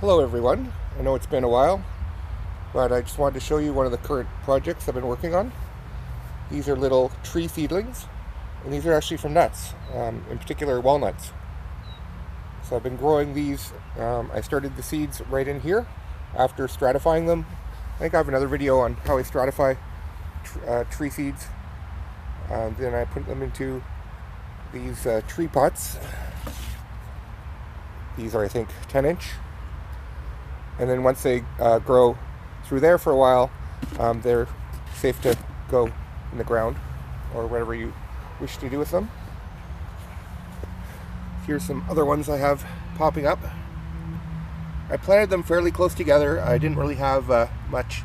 Hello everyone. I know it's been a while, but I just wanted to show you one of the current projects I've been working on. These are little tree seedlings, and these are actually from nuts, in particular walnuts. So I've been growing these. I started the seeds right in here after stratifying them. I think I have another video on how I stratify tree seeds. Then I put them into these tree pots. These are, I think, 10-inch. And then once they grow through there for a while, they're safe to go in the ground or whatever you wish to do with them. Here's some other ones I have popping up. I planted them fairly close together. I didn't really have much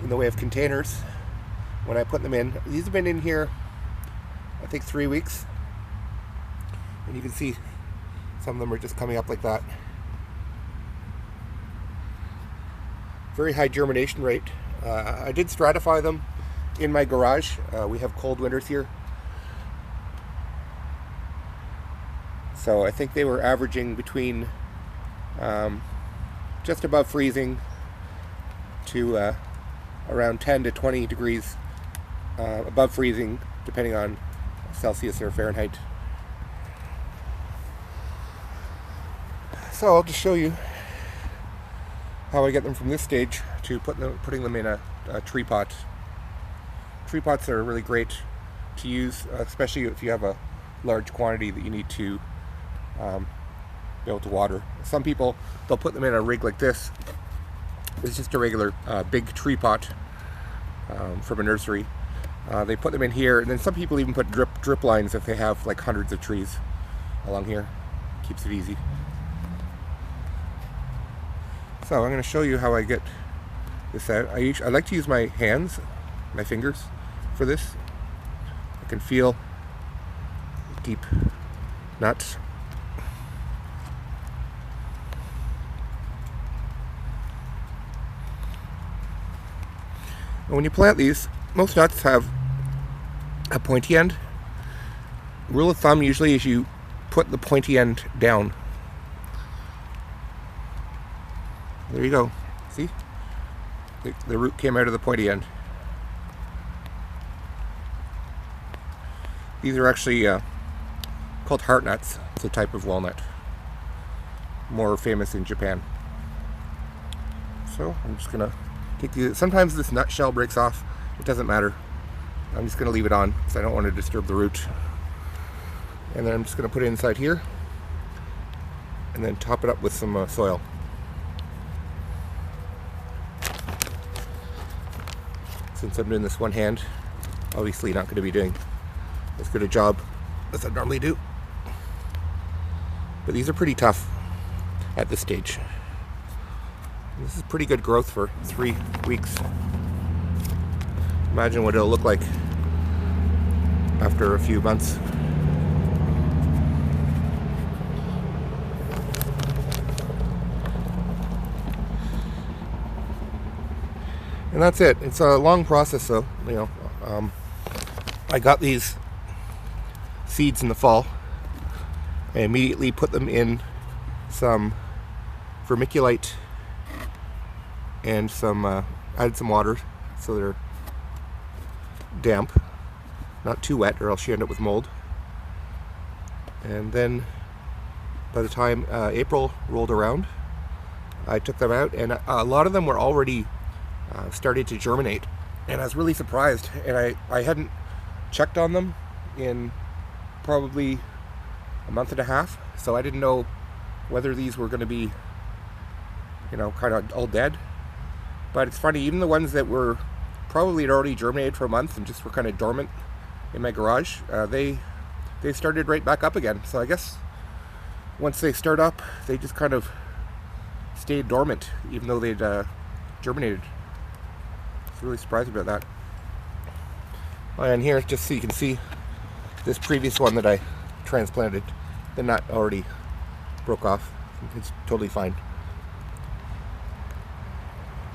in the way of containers when I put them in. These have been in here, I think, 3 weeks. And you can see some of them are just coming up like that. Very high germination rate. I did stratify them in my garage. We have cold winters here. So I think they were averaging between just above freezing to around 10 to 20 degrees above freezing, depending on Celsius or Fahrenheit. So I'll just show you how I get them from this stage to putting them in a tree pot. Tree pots are really great to use, especially if you have a large quantity that you need to be able to water. Some people, they'll put them in a rig like this. It's just a regular big tree pot from a nursery. They put them in here, and then some people even put drip lines if they have like hundreds of trees along here. Keeps it easy. So I'm going to show you how I get this out. I like to use my hands, my fingers, for this. I can feel deep nuts. And when you plant these, most nuts have a pointy end. Rule of thumb usually is you put the pointy end down. There you go. See? The root came out of the pointy end. These are actually called Heartnuts. It's a type of walnut. More famous in Japan. So I'm just going to take these. Sometimes this nut shell breaks off. It doesn't matter. I'm just going to leave it on because I don't want to disturb the root. And then I'm just going to put it inside here and then top it up with some soil. Since I'm doing this one hand, obviously not going to be doing as good a job as I normally do. But these are pretty tough at this stage. This is pretty good growth for 3 weeks. Imagine what it'll look like after a few months. And that's it. It's a long process, though. I got these seeds in the fall. I immediately put them in some vermiculite and added some water so they're damp, not too wet, or else you end up with mold. And then by the time April rolled around, I took them out, and a lot of them were already started to germinate, and I was really surprised. And I hadn't checked on them in probably a month and a half, so I didn't know whether these were going to be, kind of all dead. But it's funny, even the ones that were probably had already germinated for a month and just were kind of dormant in my garage, they started right back up again. So I guess once they start up, they just kind of stayed dormant, even though they'd germinated. I was really surprised about that. And here, just so you can see, this previous one that I transplanted, the nut already broke off. It's totally fine.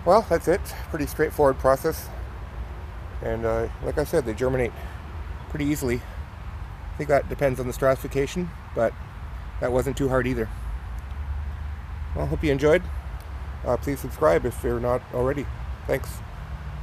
Well, that's it. Pretty straightforward process. And like I said, they germinate pretty easily. I think that depends on the stratification, but that wasn't too hard either. Well, hope you enjoyed. Please subscribe if you're not already. Thanks.